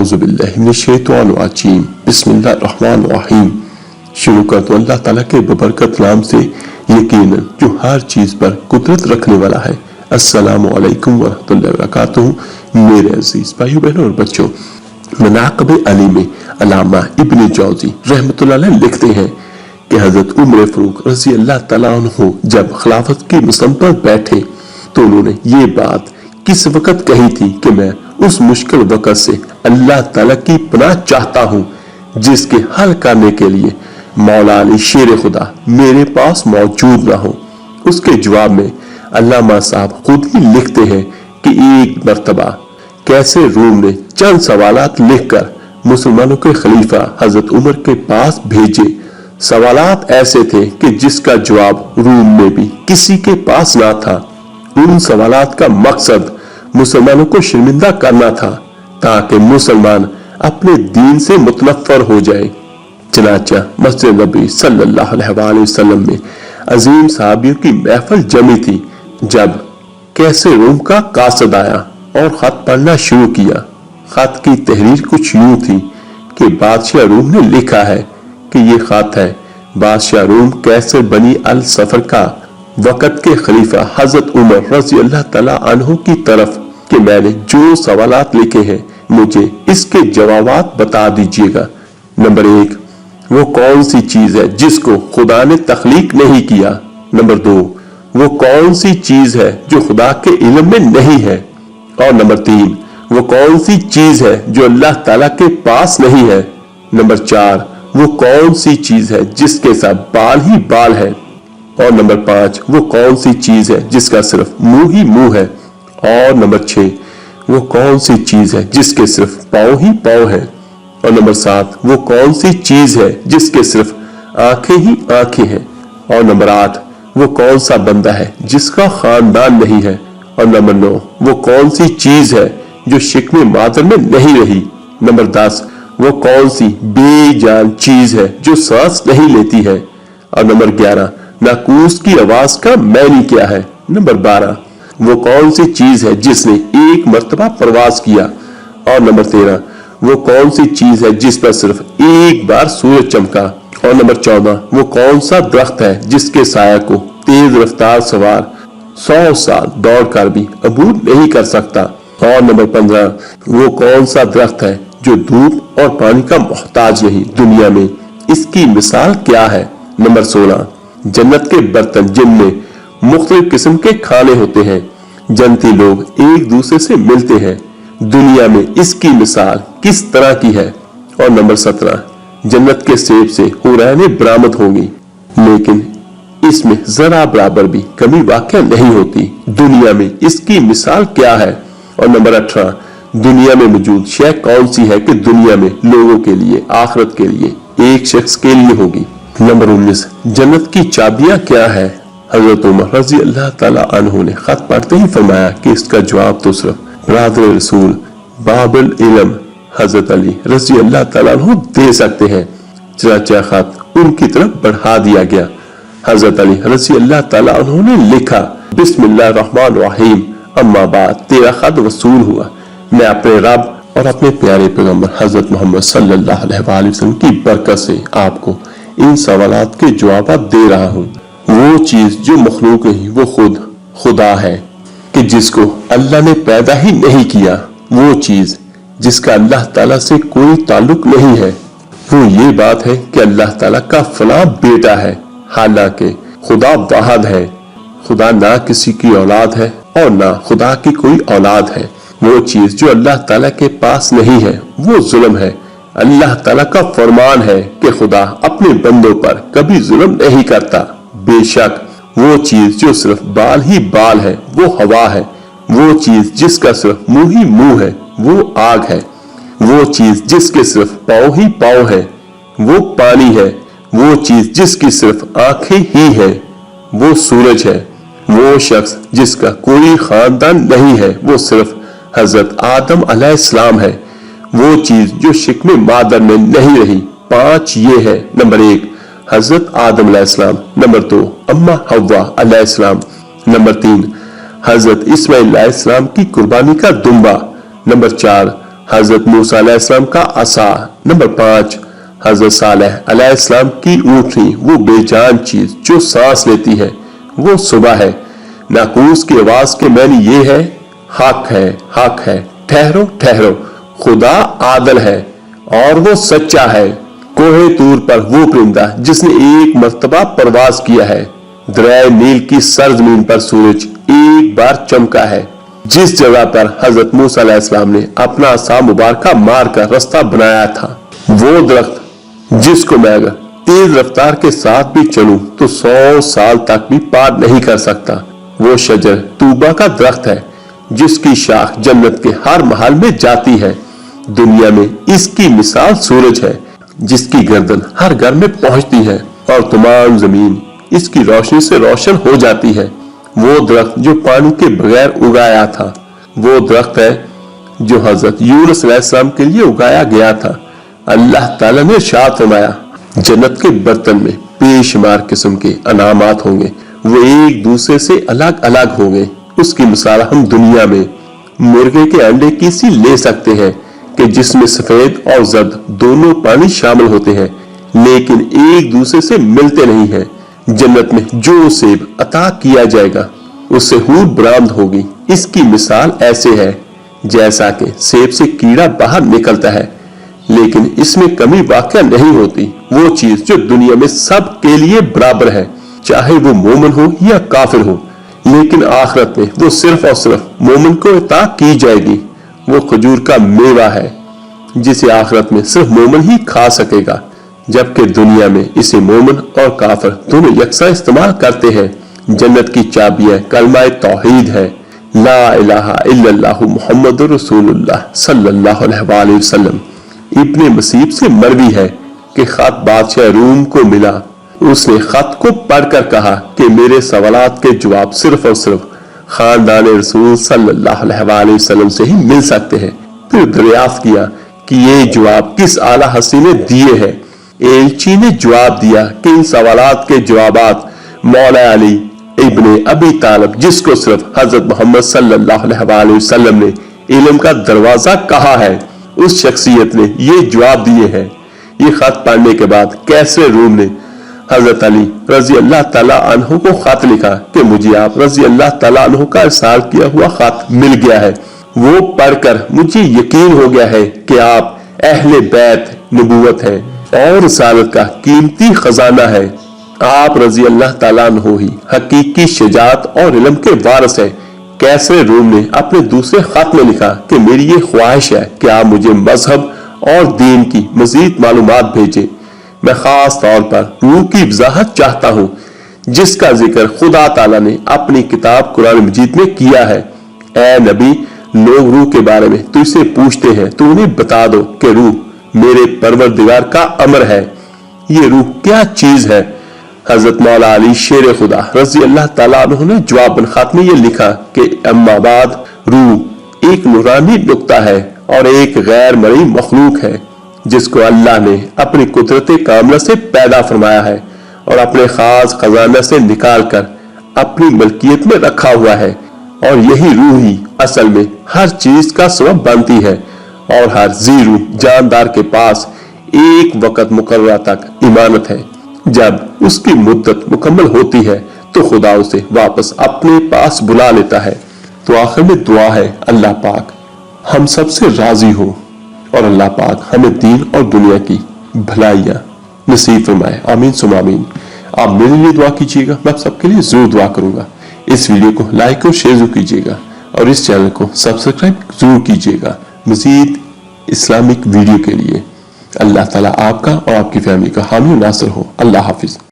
औज़ुबिल्लाहि मिनश्शैतानिर्रजीम बिस्मिल्लाहिर्रहमानिर्रहीम। शुरू करता हूं अल्लाह ताला के बबरकत नाम से, यकीनन जो हर चीज पर कुदरत रखने वाला है। अस्सलामु अलैकुम वरहमतुल्लाहि वबरकातुहू। मेरे अजीज भाइयों बहनों और बच्चों, मनाक़िब अली में अल्लामा इब्न जौज़ी रहमतुल्लाह अलैह लिखते हैं कि हजरत उमर फारूक रज़ी अल्लाह तआला अन्हु जब खिलाफत की मुसम पर बैठे तो उन्होंने ये बात किस वक्त कही थी कि मैं उस मुश्किल वक्त से अल्लाह ताला की पनाह चाहता हूँ जिसके हल करने के लिए मौला अली शेर खुदा मेरे पास मौजूद ना हो। उसके जवाब में अल्लामा साहब खुद ही लिखते हैं कि एक मर्तबा कैसे रूम ने चंद सवालात लिखकर मुसलमानों के खलीफा हजरत उमर के पास भेजे। सवालात ऐसे थे कि जिसका जवाब रूम में भी किसी के पास ना था। उन सवालात का मकसद मुसलमानों को शर्मिंदा करना था ताकि मुसलमान अपने दीन से मुतनफ्फर हो जाए। चनाचा मस्जिद नबी सल्लल्लाहु अलैहि वसल्लम में अजीम सहाबियों की महफिल जमी थी जब कैसे रूम का कासिद आया और खत पढ़ना शुरू किया। खत की तहरीर कुछ यूं थी कि बादशाह रूम ने लिखा है कि ये खत है बादशाह रूम कैसे बनी अल सफर का वक़्त के खलीफा हजरत उमर रज़ी अल्लाह तआला अन्हु की तरफ कि मैंने जो सवालात लिखे हैं मुझे इसके जवाबात बता दीजिएगा। नंबर 1, वो कौन सी चीज है जिसको खुदा ने तख्लीक नहीं किया। नंबर 2, वो कौन सी चीज है जो खुदा के इल्म में नहीं है। और नंबर 3, वो कौन सी चीज है जो अल्लाह ताला के पास नहीं है। नंबर 4, वो कौन सी चीज है जिसके साथ बाल ही बाल है। और नंबर 5, वो कौन सी चीज है जिसका सिर्फ मुंह ही मुंह है। और नंबर 6, वो कौन सी चीज है जिसके सिर्फ पांव ही पांव है। और नंबर 7, वो कौन सी चीज है जिसके सिर्फ आंखें ही आंखें हैं। और नंबर 8, वो कौन सा बंदा है जिसका खानदान नहीं है। और नंबर 9, वो कौन सी चीज है जो शिकवे मादर में नहीं रही। नंबर 10, वो कौन सी बेजान चीज है जो सांस नहीं लेती है। और नंबर 11, नाकूस की आवाज का मैनी क्या है। नंबर 12, वो कौन सी चीज है जिसने एक मर्तबा प्रवास किया। और नंबर 13, वो कौन सी चीज है जिस पर सिर्फ एक बार सूरज चमका। और नंबर 14, वो कौन सा दरख्त है जिसके साया को तेज रफ्तार सवार 100 साल दौड़कर भी अबूर नहीं कर सकता। और नंबर 15, वो कौन सा दरख्त है जो धूप और पानी का मोहताज नहीं दुनिया में, इसकी मिसाल क्या है। नंबर 16, जन्नत के बर्तन जिनमें मुख्तलिफ किस्म के खाने होते हैं, जन्नती लोग एक दूसरे से मिलते हैं, दुनिया में इसकी मिसाल किस तरह की है। और नंबर 17, जन्नत के सेब से हुरैनें बरामद होंगी लेकिन इसमें जरा बराबर भी कमी वाक़या नहीं होती, दुनिया में इसकी मिसाल क्या है। और नंबर 18, दुनिया में मौजूद शय कौन सी है कि दुनिया में लोगों के लिए आखिरत के लिए एक शख्स के लिए होगी। नंबर 19, जन्नत की चाबियां क्या है। हजरत उमर रज़ी अल्लाह तआला अन्हु ने खत पढ़ते ही फरमाया कि इसका जवाब तो सिर्फ बरादर रसूल बाबुल इल्म हजरत अली रज़ी अल्लाह तआला अन्हु दे सकते हैं। चनाचा खत उनकी तरफ बढ़ा दिया गया। हजरत अली रज़ी अल्लाह तआला अन्हु ने लिखा, बिस्मिल्लाहिर्रहमानिर्रहीम, अम्मा बाद, तेरा खत वसूल हुआ। मैं अपने रब और अपने प्यारे पैगंबर हजरत मोहम्मद सल्लल्लाहु अलैहि वसल्लम की बरकत से आपको इन सवालात के जवाब दे रहा हूँ। वो चीज जो मखलूक नहीं वो खुद खुदा है कि जिसको अल्लाह ने पैदा ही नहीं किया, वो चीज जिसका अल्लाह ताला से कोई ताल्लुक नहीं है, वो ये बात है कि अल्लाह ताला का फला बेटा है, हालांकि खुदा वाहिद है। खुदा ना किसी की औलाद है और ना खुदा की कोई औलाद है। वो चीज जो अल्लाह ताला के पास नहीं है वो जुल्म है। अल्लाह ताला का फरमान है कि खुदा अपने बंदों पर कभी जुल्म नहीं करता। बेशक वो चीज जो सिर्फ बाल ही बाल है वो हवा है। वो चीज जिसका सिर्फ मुंह ही मुंह है वो आग है। वो चीज जिसके सिर्फ पाँव ही पाँव है वो पानी है। वो चीज जिसकी सिर्फ आंखें ही है वो सूरज है। वो शख्स जिसका कोई खानदान नहीं है वो सिर्फ हजरत आदम अलैहिस्सलाम है। वो चीज जो शिकवे मादर में नहीं रही 5 ये है। नंबर 1, हजरत आदम अलैहिस्सलाम। नंबर 2, अम्मा हव्वा अलैहिस्सलाम। नंबर 3, हजरत इस्माइल अलैहिस्सलाम की कुर्बानी का दुम्बा। नंबर 4, हजरत मूसा अलैहिस्सलाम का असा। नंबर 5, हजरत सालेह अलैहिस्सलाम की ऊँटनी, वो बेजान चीज जो सांस लेती है, वो सुबह है। नाकूस की आवाज के मैंने ये है, हक है, हक है, ठहरो ठहरो, खुदा आदल है और वो सच्चा है। कोहे तूर पर वो परिंदा जिसने एक मर्तबा परवाज किया है। दरिया नील की सरजमीन पर सूरज एक बार चमका है। जिस जगह पर हजरत मूसा अलैहिस्सलाम ने अपना असा मुबारका मार कर रास्ता बनाया था, वो दरख्त जिसको मैं अगर तेज रफ्तार के साथ भी चलूं तो 100 साल तक भी पार नहीं कर सकता। वो शजर तूबा का दरख्त है जिसकी शाख जन्नत के हर महल में जाती है। दुनिया में इसकी मिसाल सूरज है जिसकी गर्दन हर घर में पहुंचती है और तमाम जमीन इसकी रोशनी से रोशन हो जाती है। वो दरख्त जो पानी के बगैर उगाया था, वो दरख्त है जो हजरत यूनुस अलैहिस्सलाम के लिए उगाया गया था। अल्लाह ताला ने इरशाद फरमाया, जन्नत के बर्तन में बेशुमार किस्म के अनामात होंगे, वो एक दूसरे से अलग अलग होंगे। उसकी मिसाल हम दुनिया में मुर्गे के अंडे की सी ले सकते हैं कि जिसमें सफेद और जर्द दोनों पानी शामिल होते हैं, लेकिन एक दूसरे से मिलते नहीं हैं। जन्नत में जो सेब अता किया जाएगा उससे हूर बरामद होगी। इसकी मिसाल ऐसे है जैसा कि सेब से कीड़ा बाहर निकलता है, लेकिन इसमें कमी वाकई नहीं होती। वो चीज जो दुनिया में सब के लिए बराबर है, चाहे वो मोमिन हो या काफिर हो, लेकिन आखिरत में वो सिर्फ और सिर्फ मोमिन को अता की जाएगी। वो खजूर का मेवा है जिसे आखिरत में सिर्फ मोमिन ही खा सकेगा, जबकि दुनिया में इसे मोमिन और काफिर दोनों यकसा इस्तेमाल करते हैं। जन्नत की चाबियां कलमा तौहीद है, ला इलाहा इल्लल्लाहु मुहम्मदुर रसूलुल्लाह सल्लल्लाहु अलैहि वसल्लम। इब्ने मसीब से मरवी है कि खत बादशाह रूम को मिला। उसने खत को पढ़कर कहा कि मेरे सवालात के जवाब सिर्फ और सिर्फ खानदान रसूल सल्लल्लाहु अलैहि वसल्लम से ही मिल सकते हैं। फिर दरियाफ्त किया कि ये जवाब किस आला हस्ती ने दिए हैं। एलची ने जवाब दिया कि इन सवालात के जवाबात मौला अली इब्ने अबी तालिब, जिसको सिर्फ हजरत मोहम्मद सल्लल्लाहु अलैहि वसल्लम ने इल्म का दरवाजा कहा है, उस शख्सियत ने ये जवाब दिए हैं। ये खत पढ़ने के बाद कैसर रूम ने हजरत अली रजी अल्लाह ताला अन्हु को खत लिखा कि मुझे आप रजी अल्लाह ताला अन्हु का इरसाल किया हुआ खत मिल गया है। वो पढ़कर मुझे यकीन हो गया है कि आप अहले बैत नबूवत है और रिसालत का कीमती खजाना है। आप रजी अल्लाह ताला अन्हु ही हकीकी शजात और इल्म के वारिस है। कैसर रूम ने अपने दूसरे खत में लिखा कि मेरी ये ख्वाहिश है कि आप मुझे मजहब और दीन की मजीद मालूमात भेजें। मैं खास तौर पर रूह की वजाहत चाहता हूँ जिसका जिक्र खुदा ताला ने अपनी किताब कुरान मजीद में किया है। ए नबी, लोग रूह के बारे में तुझसे पूछते हैं तो उन्हें बता दो कि रूह मेरे परवरदिगार का अमर है। ये रूह क्या चीज है? हजरत मौला अली शेर खुदा रजी अल्लाह ताला अन्हु ने जवाब खत में ये लिखा कि अम्मा बाद, रूह एक नूरानी नुक्ता है और एक गैर मरी मखलूक है जिसको अल्लाह ने अपनी कुदरत कामला से पैदा फरमाया है और अपने खास खजाना से निकाल कर अपनी मलकियत में रखा हुआ है। और यही रूह ही असल में हर चीज का सबब बनती है और हर जी रूह जानदार के पास एक वक्त मुकर्रर तक इमानत है। जब उसकी मुद्दत मुकम्मल होती है तो खुदा उसे वापस अपने पास बुला लेता है। तो आखिर में दुआ है, अल्लाह पाक हम सबसे राजी हो और अल्लाह पाक हमें दीन और दुनिया की भलाइयां नसीब फरमाए। आमीन सुमा आमीन। आप मेरे लिए दुआ कीजिएगा, मैं आप सबके लिए जरूर दुआ करूंगा। इस वीडियो को लाइक और शेयर जरूर कीजिएगा और इस चैनल को सब्सक्राइब जरूर कीजिएगा मजीद इस्लामिक वीडियो के लिए। अल्लाह ताला आपका और आपकी फैमिली का हामी नासर हो। अल्लाह हाफिज।